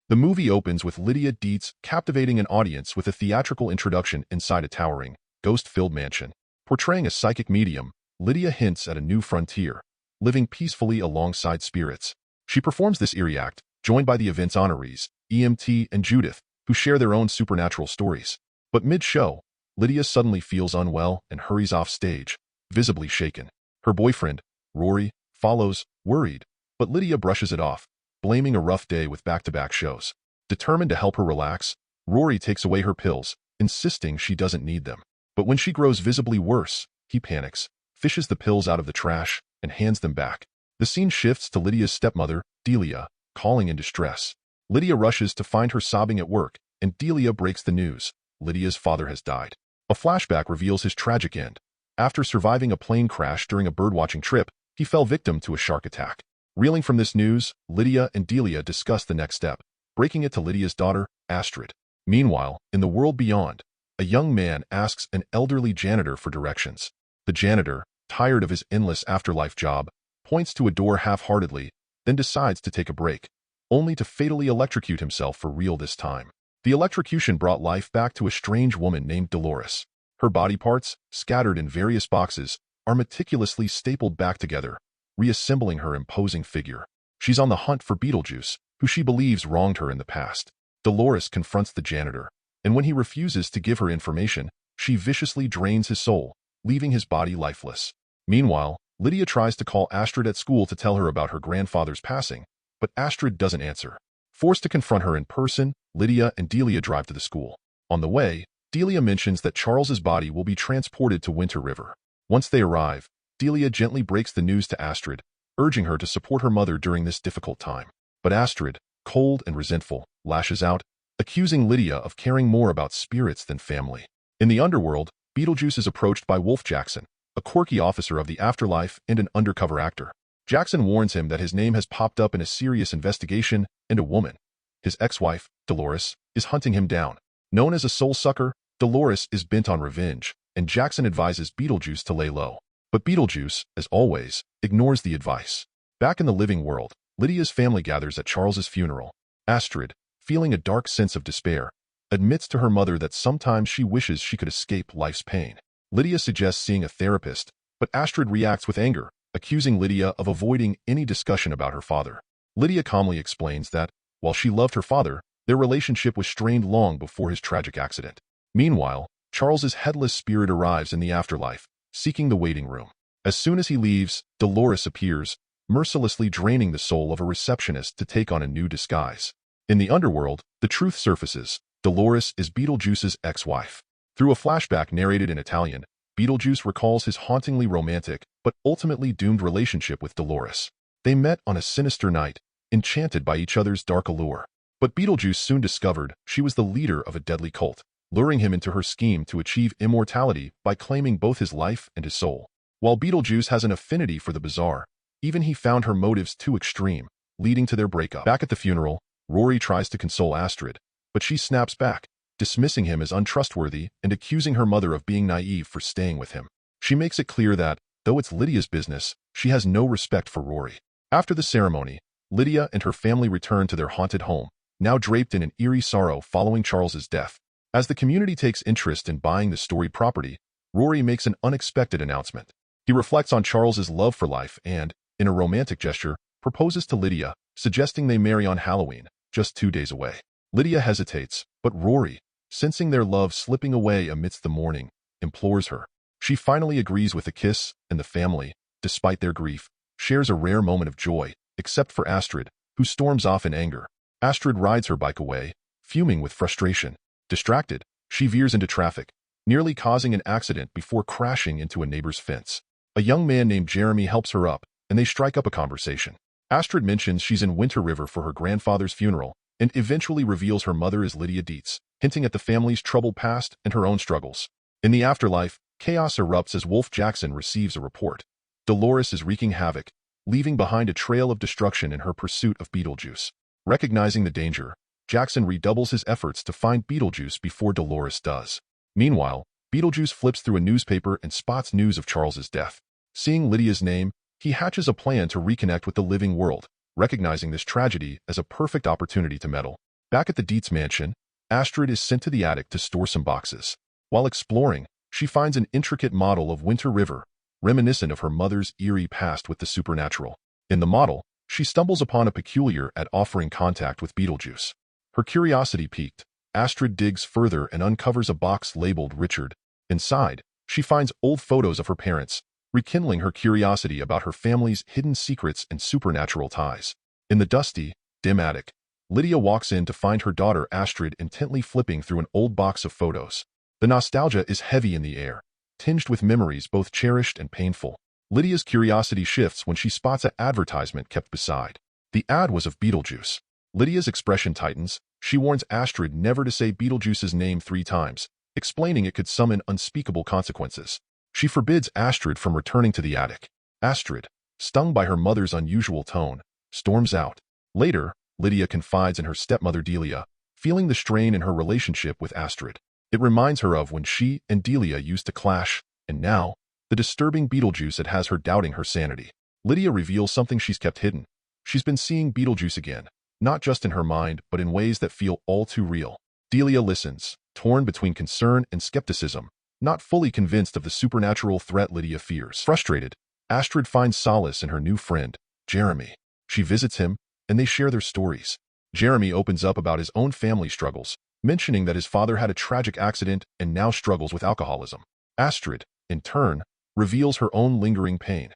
The movie opens with Lydia Dietz captivating an audience with a theatrical introduction inside a towering, ghost-filled mansion. Portraying a psychic medium, Lydia hints at a new frontier, living peacefully alongside spirits. She performs this eerie act, joined by the event's honorees, EMT and Judith, who share their own supernatural stories. But mid-show, Lydia suddenly feels unwell and hurries off stage, visibly shaken. Her boyfriend, Rory, follows, worried, but Lydia brushes it off, blaming a rough day with back-to-back shows. Determined to help her relax, Rory takes away her pills, insisting she doesn't need them. But when she grows visibly worse, he panics, fishes the pills out of the trash, and hands them back. The scene shifts to Lydia's stepmother, Delia, calling in distress. Lydia rushes to find her sobbing at work, and Delia breaks the news. Lydia's father has died. A flashback reveals his tragic end. After surviving a plane crash during a birdwatching trip, he fell victim to a shark attack. Reeling from this news, Lydia and Delia discuss the next step, breaking it to Lydia's daughter, Astrid. Meanwhile, in the world beyond, a young man asks an elderly janitor for directions. The janitor, tired of his endless afterlife job, points to a door half-heartedly, then decides to take a break, only to fatally electrocute himself for real this time. The electrocution brought life back to a strange woman named Dolores. Her body parts, scattered in various boxes, are meticulously stapled back together, reassembling her imposing figure. She's on the hunt for Beetlejuice, who she believes wronged her in the past. Dolores confronts the janitor, and when he refuses to give her information, she viciously drains his soul, leaving his body lifeless. Meanwhile, Lydia tries to call Astrid at school to tell her about her grandfather's passing, but Astrid doesn't answer. Forced to confront her in person, Lydia and Delia drive to the school. On the way, Delia mentions that Charles's body will be transported to Winter River. Once they arrive, Delia gently breaks the news to Astrid, urging her to support her mother during this difficult time. But Astrid, cold and resentful, lashes out, accusing Lydia of caring more about spirits than family. In the underworld, Beetlejuice is approached by Wolf Jackson, a quirky officer of the Afterlife and an undercover actor. Jackson warns him that his name has popped up in a serious investigation, and a woman, his ex-wife, Dolores, is hunting him down. Known as a soul sucker, Dolores is bent on revenge, and Jackson advises Beetlejuice to lay low. But Beetlejuice, as always, ignores the advice. Back in the living world, Lydia's family gathers at Charles's funeral. Astrid, feeling a dark sense of despair, admits to her mother that sometimes she wishes she could escape life's pain. Lydia suggests seeing a therapist, but Astrid reacts with anger, accusing Lydia of avoiding any discussion about her father. Lydia calmly explains that, while she loved her father, their relationship was strained long before his tragic accident. Meanwhile, Charles's headless spirit arrives in the afterlife, seeking the waiting room. As soon as he leaves, Dolores appears, mercilessly draining the soul of a receptionist to take on a new disguise. In the underworld, the truth surfaces. Dolores is Beetlejuice's ex-wife. Through a flashback narrated in Italian, Beetlejuice recalls his hauntingly romantic, but ultimately doomed relationship with Dolores. They met on a sinister night, enchanted by each other's dark allure. But Beetlejuice soon discovered she was the leader of a deadly cult, luring him into her scheme to achieve immortality by claiming both his life and his soul. While Beetlejuice has an affinity for the bizarre, even he found her motives too extreme, leading to their breakup. Back at the funeral, Rory tries to console Astrid, but she snaps back, dismissing him as untrustworthy and accusing her mother of being naive for staying with him. She makes it clear that, though it's Lydia's business, she has no respect for Rory. After the ceremony, Lydia and her family return to their haunted home, now draped in an eerie sorrow following Charles's death. As the community takes interest in buying the storied property, Rory makes an unexpected announcement. He reflects on Charles's love for life and, in a romantic gesture, proposes to Lydia, suggesting they marry on Halloween, just 2 days away. Lydia hesitates, but Rory, sensing their love slipping away amidst the mourning, implores her. She finally agrees with a kiss, and the family, despite their grief, shares a rare moment of joy, except for Astrid, who storms off in anger. Astrid rides her bike away, fuming with frustration. Distracted, she veers into traffic, nearly causing an accident before crashing into a neighbor's fence. A young man named Jeremy helps her up, and they strike up a conversation. Astrid mentions she's in Winter River for her grandfather's funeral, and eventually reveals her mother is Lydia Dietz, hinting at the family's troubled past and her own struggles. In the afterlife, chaos erupts as Wolf Jackson receives a report. Dolores is wreaking havoc, leaving behind a trail of destruction in her pursuit of Beetlejuice. Recognizing the danger, Jackson redoubles his efforts to find Beetlejuice before Dolores does. Meanwhile, Beetlejuice flips through a newspaper and spots news of Charles's death. Seeing Lydia's name, he hatches a plan to reconnect with the living world, recognizing this tragedy as a perfect opportunity to meddle. Back at the Dietz mansion, Astrid is sent to the attic to store some boxes. While exploring, she finds an intricate model of Winter River, reminiscent of her mother's eerie past with the supernatural. In the model, she stumbles upon a peculiar at offering contact with Beetlejuice. Her curiosity piqued, Astrid digs further and uncovers a box labeled Richard. Inside, she finds old photos of her parents, rekindling her curiosity about her family's hidden secrets and supernatural ties. In the dusty, dim attic, Lydia walks in to find her daughter Astrid intently flipping through an old box of photos. The nostalgia is heavy in the air, tinged with memories both cherished and painful. Lydia's curiosity shifts when she spots an advertisement kept beside. The ad was of Beetlejuice. Lydia's expression tightens. She warns Astrid never to say Beetlejuice's name 3 times, explaining it could summon unspeakable consequences. She forbids Astrid from returning to the attic. Astrid, stung by her mother's unusual tone, storms out. Later, Lydia confides in her stepmother Delia, feeling the strain in her relationship with Astrid. It reminds her of when she and Delia used to clash, and now, the disturbing Beetlejuice it has her doubting her sanity. Lydia reveals something she's kept hidden. She's been seeing Beetlejuice again, not just in her mind but in ways that feel all too real. Delia listens, torn between concern and skepticism, not fully convinced of the supernatural threat Lydia fears. Frustrated, Astrid finds solace in her new friend, Jeremy. She visits him, and they share their stories. Jeremy opens up about his own family struggles, mentioning that his father had a tragic accident and now struggles with alcoholism. Astrid, in turn, reveals her own lingering pain.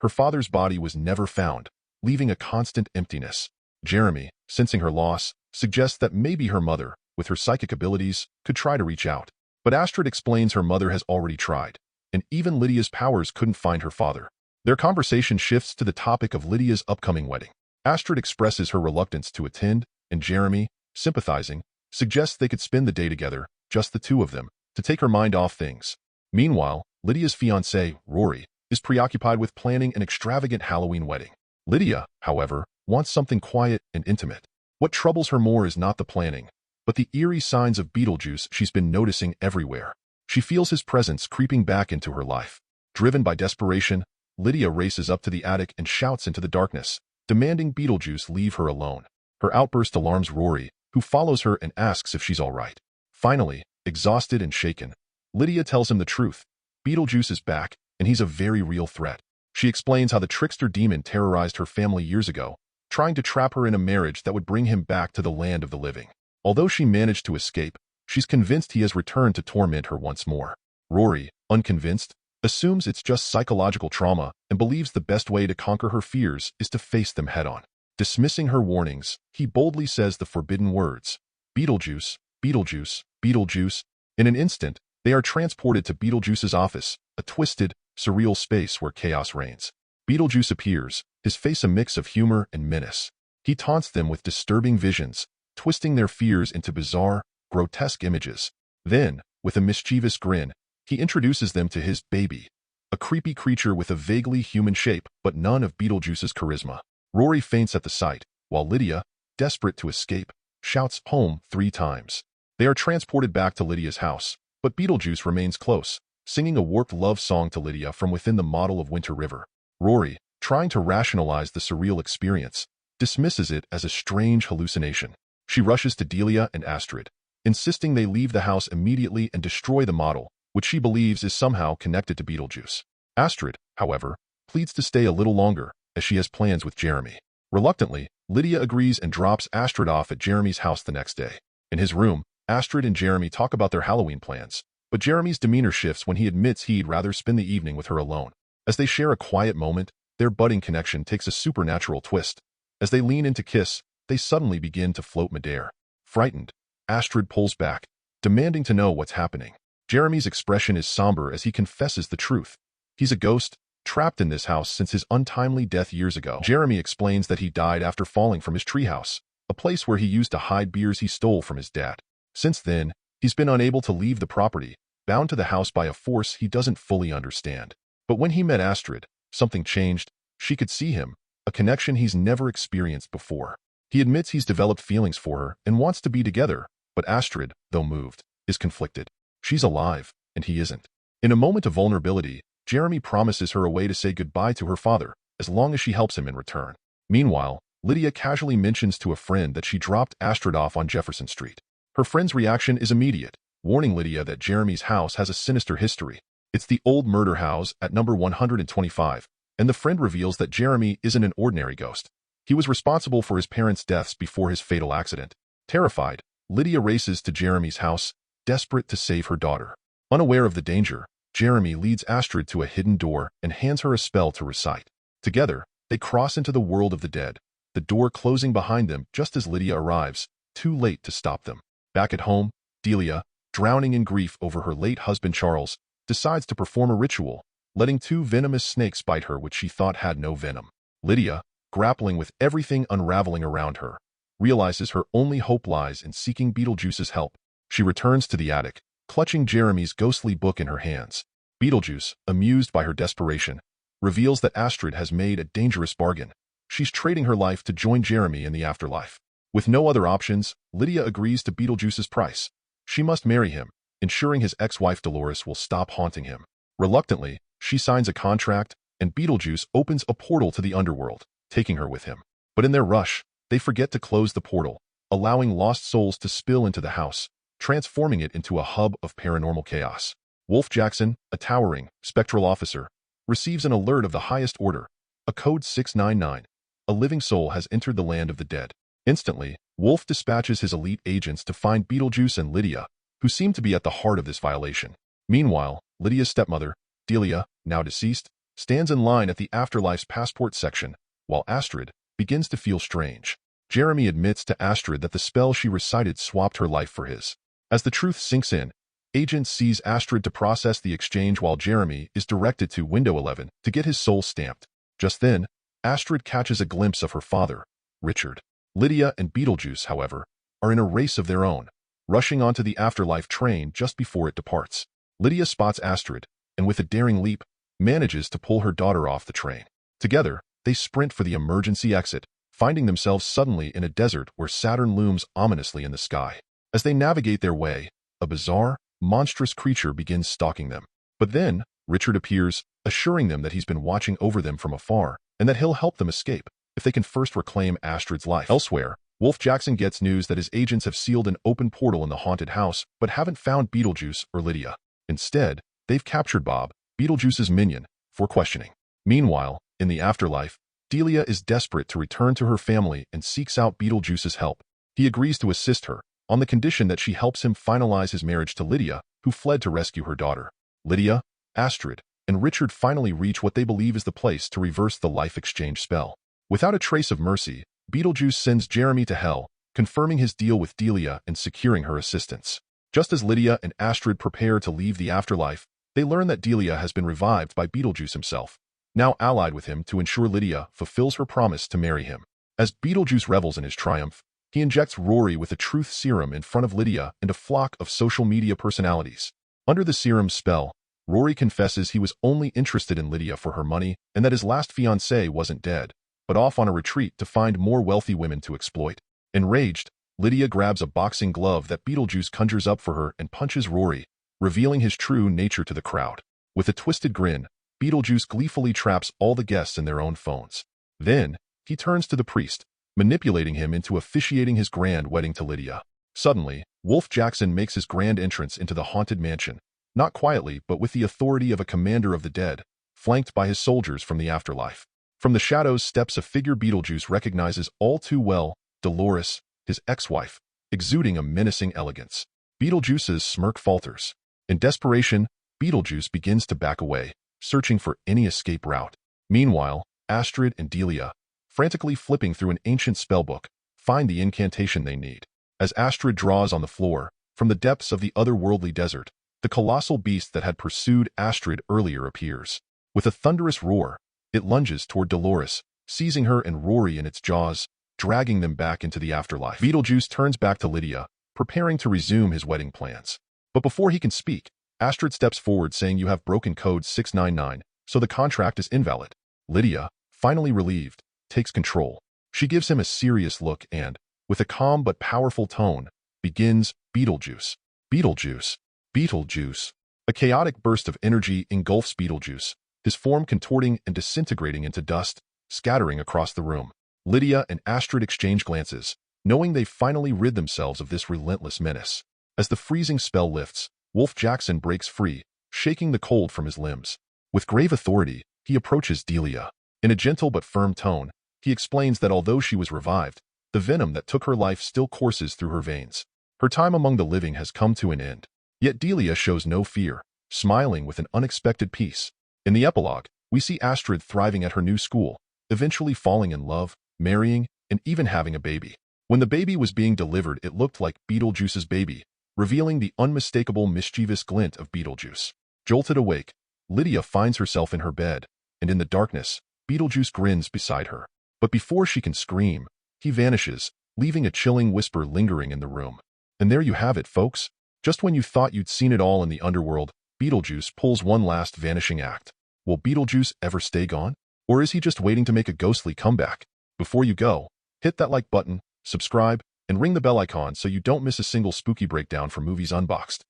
Her father's body was never found, leaving a constant emptiness. Jeremy, sensing her loss, suggests that maybe her mother, with her psychic abilities, could try to reach out. But Astrid explains her mother has already tried, and even Lydia's powers couldn't find her father. Their conversation shifts to the topic of Lydia's upcoming wedding. Astrid expresses her reluctance to attend, and Jeremy, sympathizing, suggests they could spend the day together, just the two of them, to take her mind off things. Meanwhile, Lydia's fiancé, Rory, is preoccupied with planning an extravagant Halloween wedding. Lydia, however, wants something quiet and intimate. What troubles her more is not the planning, but the eerie signs of Beetlejuice she's been noticing everywhere. She feels his presence creeping back into her life. Driven by desperation, Lydia races up to the attic and shouts into the darkness, demanding Beetlejuice leave her alone. Her outburst alarms Rory, who follows her and asks if she's all right. Finally, exhausted and shaken, Lydia tells him the truth. Beetlejuice is back, and he's a very real threat. She explains how the trickster demon terrorized her family years ago, trying to trap her in a marriage that would bring him back to the land of the living. Although she managed to escape, she's convinced he has returned to torment her once more. Rory, unconvinced, assumes it's just psychological trauma and believes the best way to conquer her fears is to face them head-on. Dismissing her warnings, he boldly says the forbidden words, "Beetlejuice, Beetlejuice, Beetlejuice." In an instant, they are transported to Beetlejuice's office, a twisted, surreal space where chaos reigns. Beetlejuice appears, his face a mix of humor and menace. He taunts them with disturbing visions, twisting their fears into bizarre, grotesque images. Then, with a mischievous grin, he introduces them to his baby, a creepy creature with a vaguely human shape but none of Beetlejuice's charisma. Rory faints at the sight, while Lydia, desperate to escape, shouts "home" 3 times. They are transported back to Lydia's house, but Beetlejuice remains close, singing a warped love song to Lydia from within the model of Winter River. Rory, trying to rationalize the surreal experience, dismisses it as a strange hallucination. She rushes to Delia and Astrid, insisting they leave the house immediately and destroy the model, which she believes is somehow connected to Beetlejuice. Astrid, however, pleads to stay a little longer, as she has plans with Jeremy. Reluctantly, Lydia agrees and drops Astrid off at Jeremy's house the next day. In his room, Astrid and Jeremy talk about their Halloween plans, but Jeremy's demeanor shifts when he admits he'd rather spend the evening with her alone. As they share a quiet moment, their budding connection takes a supernatural twist. As they lean in to kiss, they suddenly begin to float midair. Frightened, Astrid pulls back, demanding to know what's happening. Jeremy's expression is somber as he confesses the truth. He's a ghost, trapped in this house since his untimely death years ago. Jeremy explains that he died after falling from his treehouse, a place where he used to hide beers he stole from his dad. Since then, he's been unable to leave the property, bound to the house by a force he doesn't fully understand. But when he met Astrid, something changed. She could see him, a connection he's never experienced before. He admits he's developed feelings for her and wants to be together, but Astrid, though moved, is conflicted. She's alive, and he isn't. In a moment of vulnerability, Jeremy promises her a way to say goodbye to her father, as long as she helps him in return. Meanwhile, Lydia casually mentions to a friend that she dropped Astrid off on Jefferson Street. Her friend's reaction is immediate, warning Lydia that Jeremy's house has a sinister history. It's the old murder house at number 125, and the friend reveals that Jeremy isn't an ordinary ghost. He was responsible for his parents' deaths before his fatal accident. Terrified, Lydia races to Jeremy's house, desperate to save her daughter. Unaware of the danger, Jeremy leads Astrid to a hidden door and hands her a spell to recite. Together, they cross into the world of the dead, the door closing behind them just as Lydia arrives, too late to stop them. Back at home, Delia, drowning in grief over her late husband Charles, decides to perform a ritual, letting two venomous snakes bite her which she thought had no venom. Lydia, grappling with everything unraveling around her, realizes her only hope lies in seeking Beetlejuice's help. She returns to the attic, clutching Jeremy's ghostly book in her hands. Beetlejuice, amused by her desperation, reveals that Astrid has made a dangerous bargain. She's trading her life to join Jeremy in the afterlife. With no other options, Lydia agrees to Beetlejuice's price. She must marry him, ensuring his ex-wife Dolores will stop haunting him. Reluctantly, she signs a contract, and Beetlejuice opens a portal to the underworld, taking her with him. But in their rush, they forget to close the portal, allowing lost souls to spill into the house, transforming it into a hub of paranormal chaos. Wolf Jackson, a towering, spectral officer, receives an alert of the highest order, a code 699. A living soul has entered the land of the dead. Instantly, Wolf dispatches his elite agents to find Beetlejuice and Lydia, who seem to be at the heart of this violation. Meanwhile, Lydia's stepmother, Delia, now deceased, stands in line at the Afterlife's passport section, while Astrid begins to feel strange. Jeremy admits to Astrid that the spell she recited swapped her life for his. As the truth sinks in, agents seize Astrid to process the exchange while Jeremy is directed to Window 11 to get his soul stamped. Just then, Astrid catches a glimpse of her father, Richard. Lydia and Beetlejuice, however, are in a race of their own, rushing onto the Afterlife train just before it departs. Lydia spots Astrid, and with a daring leap, manages to pull her daughter off the train. Together, they sprint for the emergency exit, finding themselves suddenly in a desert where Saturn looms ominously in the sky. As they navigate their way, a bizarre, monstrous creature begins stalking them. But then, Richard appears, assuring them that he's been watching over them from afar, and that he'll help them escape if they can first reclaim Astrid's life. Elsewhere, Wolf Jackson gets news that his agents have sealed an open portal in the haunted house but haven't found Beetlejuice or Lydia. Instead, they've captured Bob, Beetlejuice's minion, for questioning. Meanwhile, in the afterlife, Delia is desperate to return to her family and seeks out Beetlejuice's help. He agrees to assist her, on the condition that she helps him finalize his marriage to Lydia, who fled to rescue her daughter. Lydia, Astrid, and Richard finally reach what they believe is the place to reverse the life exchange spell. Without a trace of mercy, Beetlejuice sends Jeremy to hell, confirming his deal with Delia and securing her assistance. Just as Lydia and Astrid prepare to leave the afterlife, they learn that Delia has been revived by Beetlejuice himself, now allied with him to ensure Lydia fulfills her promise to marry him. As Beetlejuice revels in his triumph, he injects Rory with a truth serum in front of Lydia and a flock of social media personalities. Under the serum's spell, Rory confesses he was only interested in Lydia for her money and that his last fiancée wasn't dead, but off on a retreat to find more wealthy women to exploit. Enraged, Lydia grabs a boxing glove that Beetlejuice conjures up for her and punches Rory, revealing his true nature to the crowd. With a twisted grin, Beetlejuice gleefully traps all the guests in their own phones. Then, he turns to the priest, manipulating him into officiating his grand wedding to Lydia. Suddenly, Wolf Jackson makes his grand entrance into the haunted mansion, not quietly but with the authority of a commander of the dead, flanked by his soldiers from the afterlife. From the shadows steps a figure Beetlejuice recognizes all too well, Dolores, his ex-wife, exuding a menacing elegance. Beetlejuice's smirk falters. In desperation, Beetlejuice begins to back away, searching for any escape route. Meanwhile, Astrid and Delia, frantically flipping through an ancient spellbook, find the incantation they need. As Astrid draws on the floor, from the depths of the otherworldly desert, the colossal beast that had pursued Astrid earlier appears. With a thunderous roar, it lunges toward Dolores, seizing her and Rory in its jaws, dragging them back into the afterlife. Beetlejuice turns back to Lydia, preparing to resume his wedding plans. But before he can speak, Astrid steps forward saying you have broken code 699, so the contract is invalid. Lydia, finally relieved, takes control. She gives him a serious look and, with a calm but powerful tone, begins Beetlejuice. Beetlejuice. Beetlejuice. A chaotic burst of energy engulfs Beetlejuice, his form contorting and disintegrating into dust, scattering across the room. Lydia and Astrid exchange glances, knowing they've finally rid themselves of this relentless menace. As the freezing spell lifts, Wolf Jackson breaks free, shaking the cold from his limbs. With grave authority, he approaches Delia. In a gentle but firm tone, he explains that although she was revived, the venom that took her life still courses through her veins. Her time among the living has come to an end. Yet Delia shows no fear, smiling with an unexpected peace. In the epilogue, we see Astrid thriving at her new school, eventually falling in love, marrying, and even having a baby. When the baby was being delivered, it looked like Beetlejuice's baby, revealing the unmistakable mischievous glint of Beetlejuice. Jolted awake, Lydia finds herself in her bed, and in the darkness, Beetlejuice grins beside her. But before she can scream, he vanishes, leaving a chilling whisper lingering in the room. And there you have it, folks. Just when you thought you'd seen it all in the underworld, Beetlejuice pulls one last vanishing act. Will Beetlejuice ever stay gone? Or is he just waiting to make a ghostly comeback? Before you go, hit that like button, subscribe, and ring the bell icon so you don't miss a single spooky breakdown from Movies Unboxed.